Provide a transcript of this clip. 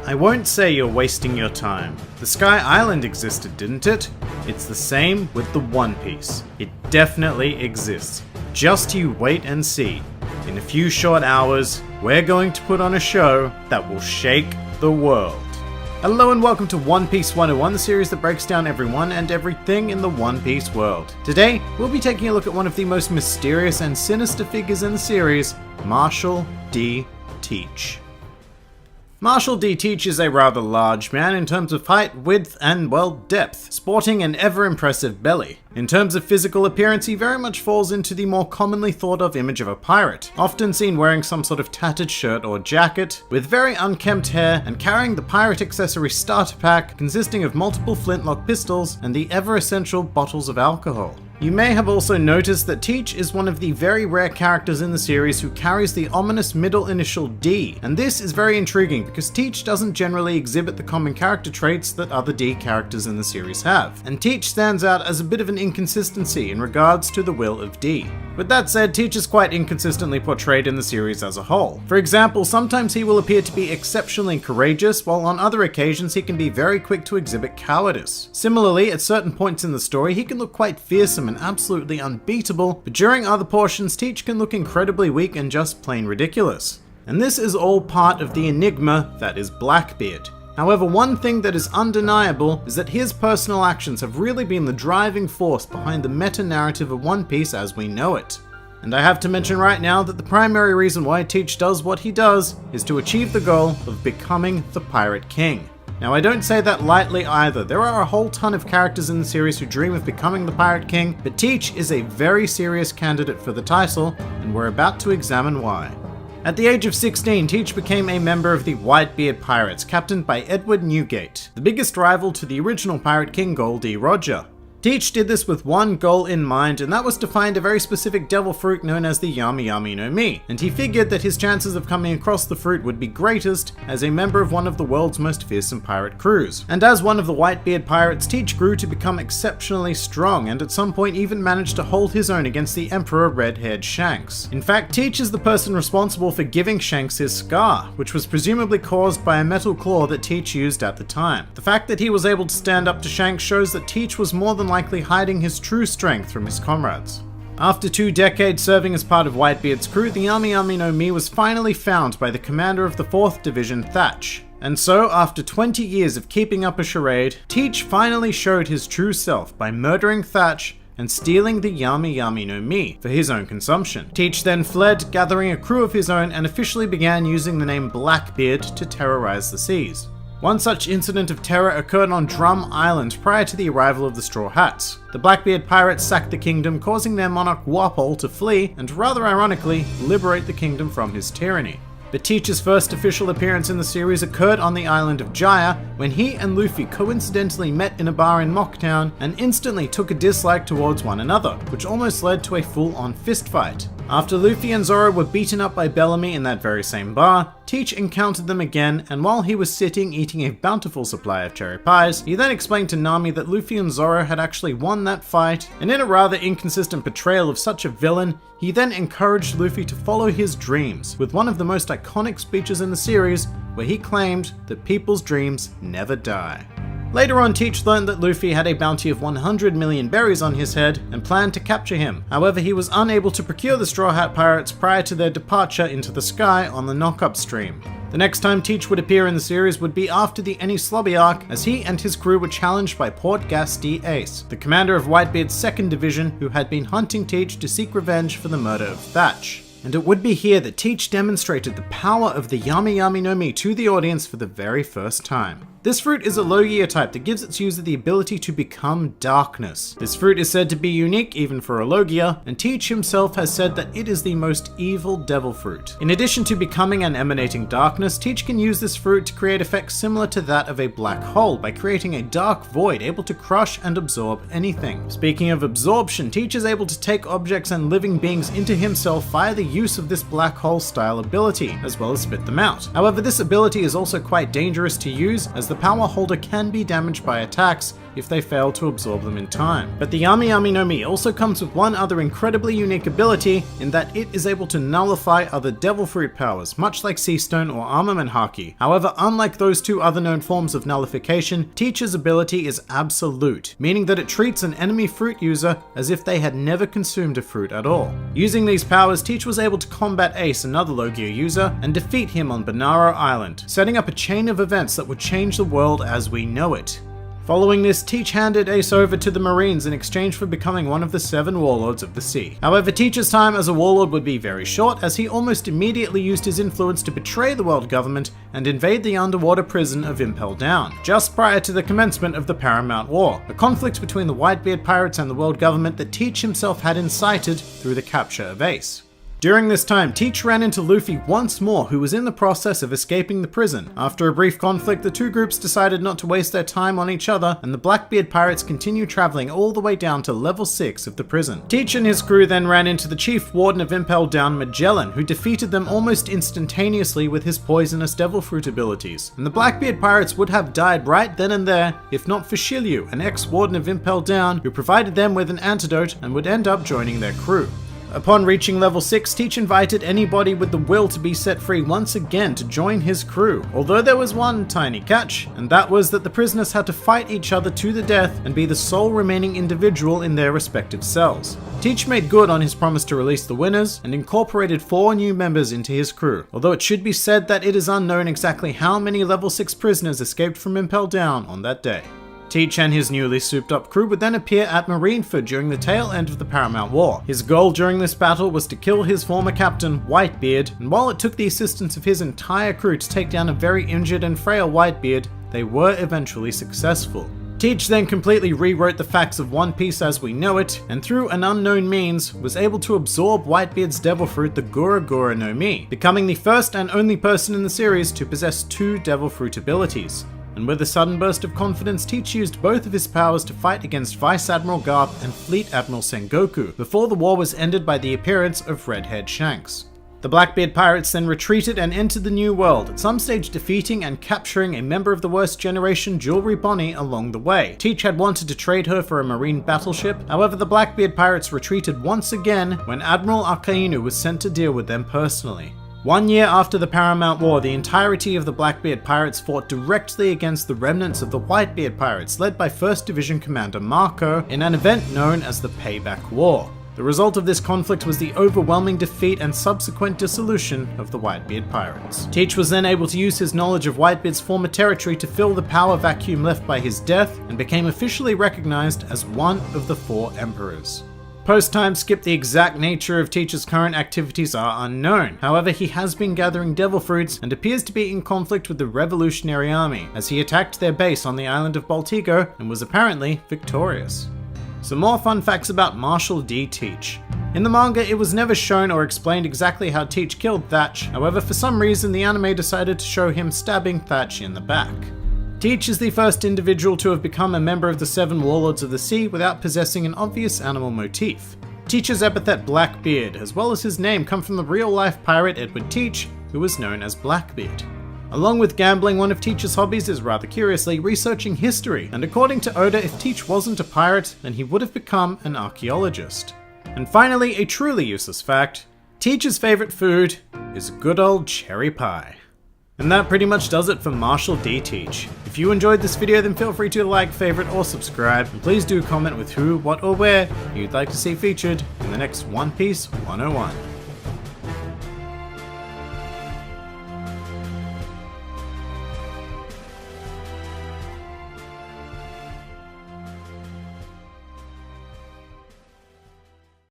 I won't say you're wasting your time. The Sky Island existed, didn't it? It's the same with the One Piece. It definitely exists. Just you wait and see. In a few short hours, we're going to put on a show that will shake the world. Hello and welcome to One Piece 101, the series that breaks down everyone and everything in the One Piece world. Today, we'll be taking a look at one of the most mysterious and sinister figures in the series, Marshall D. Teach. Marshall D. Teach is a rather large man in terms of height, width, and, well, depth, sporting an ever-impressive belly. In terms of physical appearance, he very much falls into the more commonly thought of image of a pirate, often seen wearing some sort of tattered shirt or jacket, with very unkempt hair, and carrying the pirate accessory starter pack consisting of multiple flintlock pistols and the ever-essential bottles of alcohol. You may have also noticed that Teach is one of the very rare characters in the series who carries the ominous middle initial D, and this is very intriguing because Teach doesn't generally exhibit the common character traits that other D characters in the series have, and Teach stands out as a bit of an inconsistency in regards to the will of D. With that said, Teach is quite inconsistently portrayed in the series as a whole. For example, sometimes he will appear to be exceptionally courageous, while on other occasions he can be very quick to exhibit cowardice. Similarly, at certain points in the story he can look quite fearsome and absolutely unbeatable, but during other portions Teach can look incredibly weak and just plain ridiculous. And this is all part of the enigma that is Blackbeard. However, one thing that is undeniable is that his personal actions have really been the driving force behind the meta-narrative of One Piece as we know it. And I have to mention right now that the primary reason why Teach does what he does is to achieve the goal of becoming the Pirate King. Now, I don't say that lightly either. There are a whole ton of characters in the series who dream of becoming the Pirate King, but Teach is a very serious candidate for the title, and we're about to examine why. At the age of 16, Teach became a member of the Whitebeard Pirates, captained by Edward Newgate, the biggest rival to the original Pirate King Gol D. Roger. Teach did this with one goal in mind, and that was to find a very specific devil fruit known as the Yami Yami no Mi, and he figured that his chances of coming across the fruit would be greatest as a member of one of the world's most fearsome pirate crews. And as one of the Whitebeard pirates, Teach grew to become exceptionally strong, and at some point even managed to hold his own against the Emperor Red-Haired Shanks. In fact, Teach is the person responsible for giving Shanks his scar, which was presumably caused by a metal claw that Teach used at the time. The fact that he was able to stand up to Shanks shows that Teach was more than likely hiding his true strength from his comrades. After 2 decades serving as part of Whitebeard's crew, the Yami Yami no Mi was finally found by the commander of the 4th Division, Thatch. And so, after 20 years of keeping up a charade, Teach finally showed his true self by murdering Thatch and stealing the Yami Yami no Mi for his own consumption. Teach then fled, gathering a crew of his own, and officially began using the name Blackbeard to terrorize the seas. One such incident of terror occurred on Drum Island prior to the arrival of the Straw Hats. The Blackbeard pirates sacked the kingdom, causing their monarch Wapol to flee and, rather ironically, liberate the kingdom from his tyranny. But Teach's first official appearance in the series occurred on the island of Jaya, when he and Luffy coincidentally met in a bar in Mocktown and instantly took a dislike towards one another, which almost led to a full-on fistfight. After Luffy and Zoro were beaten up by Bellamy in that very same bar, Teach encountered them again, and while he was sitting eating a bountiful supply of cherry pies, he then explained to Nami that Luffy and Zoro had actually won that fight, and in a rather inconsistent portrayal of such a villain, he then encouraged Luffy to follow his dreams, with one of the most iconic speeches in the series, where he claimed that people's dreams never die. Later on, Teach learned that Luffy had a bounty of 100 million berries on his head and planned to capture him. However, he was unable to procure the Straw Hat Pirates prior to their departure into the sky on the Knockup Stream. The next time Teach would appear in the series would be after the Enies Lobby arc, as he and his crew were challenged by Port Gas D. Ace, the commander of Whitebeard's 2nd Division, who had been hunting Teach to seek revenge for the murder of Thatch. And it would be here that Teach demonstrated the power of the Yami Yami no Mi to the audience for the very first time. This fruit is a Logia type that gives its user the ability to become darkness. This fruit is said to be unique even for a Logia, and Teach himself has said that it is the most evil devil fruit. In addition to becoming and emanating darkness, Teach can use this fruit to create effects similar to that of a black hole by creating a dark void able to crush and absorb anything. Speaking of absorption, Teach is able to take objects and living beings into himself via the use of this black hole style ability, as well as spit them out. However, this ability is also quite dangerous to use, as the power holder can be damaged by attacks, if they fail to absorb them in time. But the Ami Ami no Mi also comes with one other incredibly unique ability in that it is able to nullify other Devil Fruit powers, much like Sea Stone or Armament Haki. However, unlike those two other known forms of nullification, Teach's ability is absolute, meaning that it treats an enemy fruit user as if they had never consumed a fruit at all. Using these powers, Teach was able to combat Ace, another Logia user, and defeat him on Banaro Island, setting up a chain of events that would change the world as we know it. Following this, Teach handed Ace over to the Marines in exchange for becoming one of the 7 Warlords of the Sea. However, Teach's time as a warlord would be very short, as he almost immediately used his influence to betray the world government and invade the underwater prison of Impel Down, just prior to the commencement of the Paramount War, a conflict between the Whitebeard pirates and the world government that Teach himself had incited through the capture of Ace. During this time, Teach ran into Luffy once more, who was in the process of escaping the prison. After a brief conflict, the two groups decided not to waste their time on each other, and the Blackbeard pirates continued traveling all the way down to level 6 of the prison. Teach and his crew then ran into the chief warden of Impel Down, Magellan, who defeated them almost instantaneously with his poisonous devil fruit abilities. And the Blackbeard pirates would have died right then and there, if not for Shiryu, an ex-warden of Impel Down, who provided them with an antidote and would end up joining their crew. Upon reaching level 6, Teach invited anybody with the will to be set free once again to join his crew, although there was one tiny catch, and that was that the prisoners had to fight each other to the death and be the sole remaining individual in their respective cells. Teach made good on his promise to release the winners, and incorporated 4 new members into his crew, although it should be said that it is unknown exactly how many level 6 prisoners escaped from Impel Down on that day. Teach and his newly souped up crew would then appear at Marineford during the tail end of the Paramount War. His goal during this battle was to kill his former captain, Whitebeard, and while it took the assistance of his entire crew to take down a very injured and frail Whitebeard, they were eventually successful. Teach then completely rewrote the facts of One Piece as we know it, and through an unknown means, was able to absorb Whitebeard's devil fruit, the Gura Gura no Mi, becoming the first and only person in the series to possess 2 devil fruit abilities. And with a sudden burst of confidence, Teach used both of his powers to fight against Vice Admiral Garp and Fleet Admiral Sengoku, before the war was ended by the appearance of Redhead Shanks. The Blackbeard pirates then retreated and entered the New World, at some stage defeating and capturing a member of the Worst Generation, Jewelry Bonnie, along the way. Teach had wanted to trade her for a marine battleship, however the Blackbeard pirates retreated once again when Admiral Akainu was sent to deal with them personally. 1 year after the Paramount War, the entirety of the Blackbeard pirates fought directly against the remnants of the Whitebeard pirates, led by 1st Division Commander Marco, in an event known as the Payback War. The result of this conflict was the overwhelming defeat and subsequent dissolution of the Whitebeard pirates. Teach was then able to use his knowledge of Whitebeard's former territory to fill the power vacuum left by his death, and became officially recognized as one of the 4 emperors. Post-time skip, the exact nature of Teach's current activities are unknown. However, he has been gathering devil fruits and appears to be in conflict with the Revolutionary Army, as he attacked their base on the island of Baltigo and was apparently victorious. Some more fun facts about Marshall D. Teach. In the manga, it was never shown or explained exactly how Teach killed Thatch, however for some reason the anime decided to show him stabbing Thatch in the back. Teach is the first individual to have become a member of the 7 Warlords of the Sea without possessing an obvious animal motif. Teach's epithet Blackbeard, as well as his name, come from the real-life pirate Edward Teach, who was known as Blackbeard. Along with gambling, one of Teach's hobbies is rather curiously researching history, and according to Oda, if Teach wasn't a pirate, then he would have become an archaeologist. And finally, a truly useless fact, Teach's favorite food is good old cherry pie. And that pretty much does it for Marshall D. Teach. If you enjoyed this video, then feel free to like, favorite, or subscribe, and please do comment with who, what, or where you'd like to see featured in the next One Piece 101.